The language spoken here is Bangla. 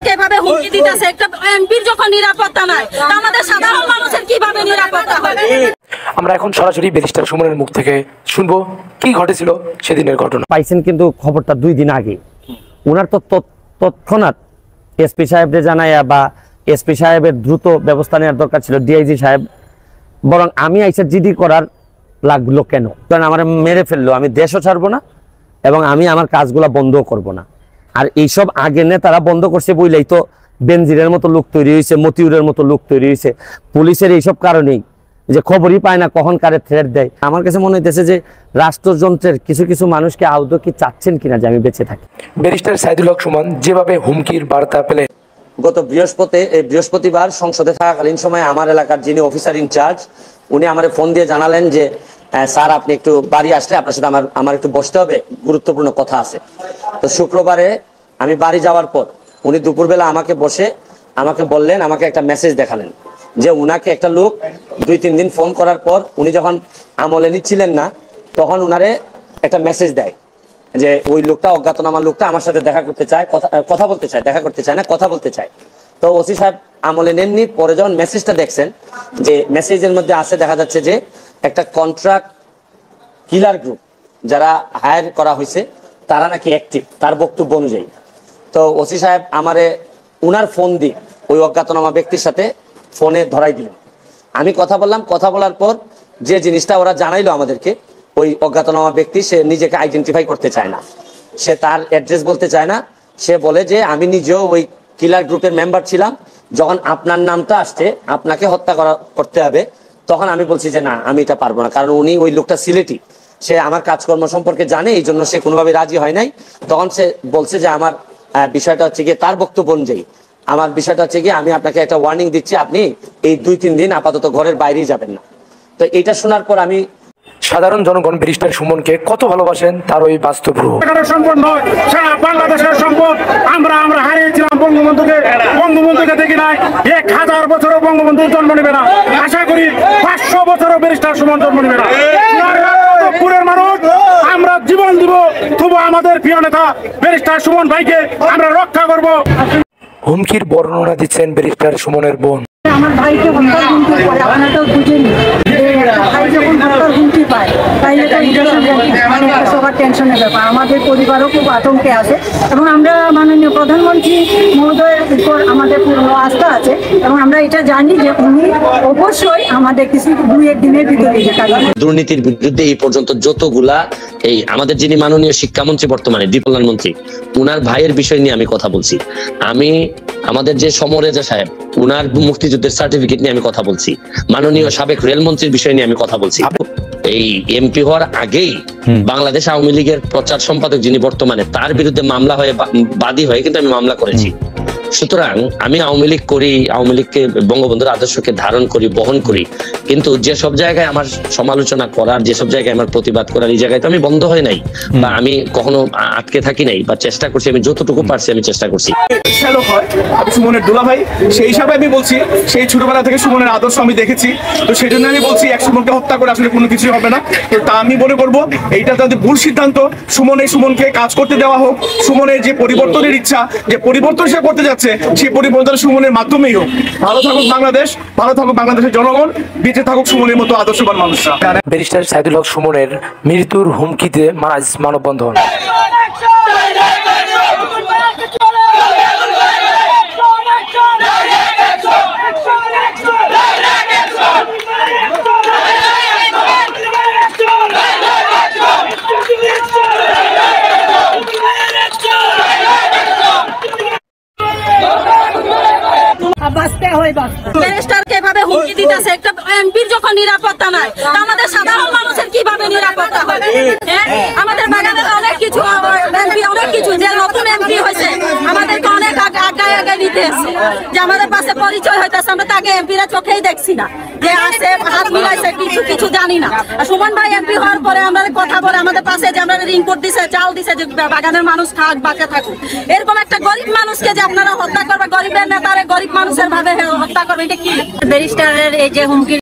ব্যারিস্টারকে এভাবে হুমকি দিতেছে, একটা এমপির যখন নিরাপত্তা নাই, আমাদের সাধারণ মানুষের কিভাবে নিরাপত্তা হবে? আমরা এখন সরাসরি ব্যারিস্টার সুমনের মুখ থেকে শুনবো কি ঘটেছিল সেদিনের ঘটনা। পাইছেন কিন্তু খবরটা 2 দিন আগে, ওনার তো তৎক্ষণাৎ এসপি সাহেবকে জানাইয়া বা এসপি সাহেবের দ্রুত ব্যবস্থা নেওয়ার দরকার ছিল, ডিআইজি সাহেব। বরং আমি আইসা জিডি করার লাগলো কেন? কারণ আমার মেরে ফেললো, আমি দেশও ছাড়বো না এবং আমি আমার কাজগুলা বন্ধও করব না। আর এইসব আগে নেতারা বন্ধ করছে বইলেই তো বেনজিরের মতো লোক তৈরি হয়েছে, মতিউরের মতো লোক তৈরি হয়েছে। পুলিশের এইসব কারণেই যে খবরই পায় না কখন কারে থ্রেট দেয়। আমার কাছে মনে হইতেছে যে রাষ্ট্রযন্ত্রের কিছু কিছু মানুষকে আদৌ কি চাচ্ছেন কিনা যে আমি বেঁচে থাকি। ব্যারিস্টার সাইদুল হক সুমন যেভাবে হুমকির বার্তা পেলেন, গত বৃহস্পতিবার সংসদে থাকাকালীন সময় আমার এলাকার যিনি অফিসার ইনচার্জ, উনি আমার ফোন দিয়ে জানালেন যে স্যার আপনি একটু বাড়ি আসলে আপনার সাথে আমার একটু বসতে হবে, গুরুত্বপূর্ণ কথা আছে। তো শুক্রবারে আমি বাড়ি যাওয়ার পর উনি দুপুরবেলা আমাকে বসে আমাকে বললেন, আমাকে একটা মেসেজ দেখালেন যে উনাকে একটা লোক 2-3 দিন ফোন করার পর উনি যখন আমলে নিচ্ছিলেন না, তখন উনারে একটা মেসেজ দেয় যে ওই লোকটা, অজ্ঞাতনামা লোকটা আমার সাথে দেখা করতে চায়, কথা বলতে চায়, দেখা করতে চায় না, কথা বলতে চায়। তো ওসি সাহেব আমলে নেননি। পরে যখন মেসেজটা দেখছেন, যে মেসেজের মধ্যে আছে দেখা যাচ্ছে যে একটা কন্ট্রাক্ট কিলার গ্রুপ যারা হায়ার করা হয়েছে তারা নাকি অ্যাক্টিভ, তার বক্তব্য অনুযায়ী। তো ওসি সাহেব আমারে উনার ফোন দিয়ে ওই অজ্ঞাতনামা ব্যক্তির সাথে ফোনে ধরাই দিলেন। আমি কথা বললাম, কথা বলার পর যে জিনিসটা ওরা জানাইলো আমাদেরকে, ওই অজ্ঞাতনামা ব্যক্তি সে নিজেকে আইডেন্টিফাই করতে চায় না, সে তার অ্যাড্রেস বলতে চায় না। সে বলে যে আমি নিজেও ওই কিলার গ্রুপের মেম্বার ছিলাম, যখন আপনার নামটা আসছে আপনাকে হত্যা করতে হবে, তখন আমি বলছি যে না আমি এটা পারবো না। কারণ উনি ওই লোকটা সিলেটি, সে আমার কাজকর্ম সম্পর্কে জানে, এই জন্য সে কোনোভাবে রাজি হয় নাই। তখন সে বলছে যে আমার বিষয়টা হচ্ছে গিয়ে, তার বক্তব্য অনুযায়ী আমার বিষয়টা হচ্ছে গিয়ে, আমি আপনাকে একটা ওয়ার্নিং দিচ্ছি, আপনি এই 2-3 দিন আপাতত ঘরের বাইরেই যাবেন না। তো এটা শোনার পর আমি, সাধারণ জনগণ ব্যারিস্টার সুমনকে কত ভালোবাসেন তার ওই বাস্তব রূপ। সম্পদ নয়, সারা বাংলাদেশের সম্পদ। আমরা হারিয়েছিলাম বঙ্গবন্ধুকে দেখি নাই। 1000 বছরও বঙ্গবন্ধু জন্ম নেবে না, আশা করি 500 বছরও ব্যারিস্টার সুমন জন্ম নেবে না। পুরের মানুষ আমরা জীবন দিব, তবু আমাদের প্রিয় নেতা ব্যারিস্টার সুমন ভাইকে আমরা রক্ষা করব। হুমকির বর্ণনা দিচ্ছেন ব্যারিস্টার সুমনের বোন। আমার ভাইকে হত্যার হুমকি পড়ে, আপনারা তো বুঝেনি, ভাই যখন হত্যার হুমকি পায় তাইলে তো একটা সবার টেনশনের ব্যাপার। আমাদের পরিবারও খুব আতঙ্কে আছে এবং আমরা মাননীয় প্রধানমন্ত্রী মহোদয়ের উপর আমাদের পূর্ণ আস্থা আছে এবং আমরা এটা জানি যে উনি অবশ্যই আমাদের কিছু 2-1 দিনের ভিতরে দুর্নীতির বিরুদ্ধে এই পর্যন্ত যতগুলা, এই আমাদের যিনি মাননীয় শিক্ষামন্ত্রী বর্তমানে দীপকল্যাণ মন্ত্রী, উনার ভাইয়ের বিষয় নিয়ে আমি কথা বলছি। আমি আমাদের যে সমরেজা সাহেব, উনার মুক্তিযুদ্ধের সার্টিফিকেট নিয়ে আমি কথা বলছি। মাননীয় সাবেক রেলমন্ত্রীর বিষয় নিয়ে আমি কথা বলছি। এই এমপি হওয়ার আগেই বাংলাদেশ আওয়ামী লীগের প্রচার সম্পাদক যিনি বর্তমানে, তার বিরুদ্ধে মামলা হয়ে, বাদী হয়ে কিন্তু আমি মামলা করেছি। সুতরাং আমি আওয়ামী লীগ করি, আওয়ামী লীগকে, বঙ্গবন্ধুর আদর্শকে ধারণ করি, বহন করি, কিন্তু যেসব জায়গায় আমার সমালোচনা করার, যেসব জায়গায় আমার প্রতিবাদ করার, এই জায়গায় তো আমি বন্ধ হয় নাই বা আমি কখনো আটকে থাকি নাই, বা চেষ্টা করছি, আমি যতটুকু পারছি আমি চেষ্টা করছি। সুমনের দুলা ভাই, সেই হিসাবে আমি বলছি, সেই ছোটবেলা থেকে সুমনের আদর্শ আমি দেখেছি, তো সেই জন্য আমি বলছি এক সুমনকে হত্যা করে আসলে কোনো কিছুই হবে না। তো তা আমি মনে করবো এইটা তাদের ভুল সিদ্ধান্ত। সুমনকে কাজ করতে দেওয়া হোক, সুমনের যে পরিবর্তনের ইচ্ছা, যে পরিবর্তন সে করতে যাচ্ছে, সেই পরিবর্তন সুমনের মাধ্যমেই হোক। ভালো থাকুক বাংলাদেশ, ভালো থাকুক বাংলাদেশের জনগণ, বেঁচে থাকুক সুমনের মতো আদর্শবান মানুষরা। ব্যারিস্টার সাইদুল হক সুমনের মৃত্যুর হুমকিতে মানববন্ধন। ব্যারিস্টারকে এভাবে হুমকি দিতেছে, একটা এমপির যখন নিরাপত্তা নাই, আমাদের সাধারণ মানুষের কিভাবে নিরাপত্তা হবে? আমাদের বাগানের অনেক কিছু এমপি, অনেক কিছু যে নতুন এমপি হয়েছে আমাদেরকে অনেক আগে নিতে এসছে, যে আমাদের পাশে পরিচয় হইতেছে, আমরা তাকে এমপিরা চোখেই দেখছি না, যে আসে হাত মিলাইছে, কিছু জানি না। সুমন ভাই এমপি হওয়ার পরে আমরা কথা বলে আমাদের পাশে যে আমরা রিং কোড দিছে, চাল দিছে, যে বাগানের মানুষ থাক, বাঁচে থাকুক। এরকম একটা গরিব মানুষকে যে আপনারা হত্যা করবে, গরিবের নেতারে গরিব মানুষের ভাবে হত্যা করবে, এটা কি? ব্যারিস্টারের এই যে হুমকি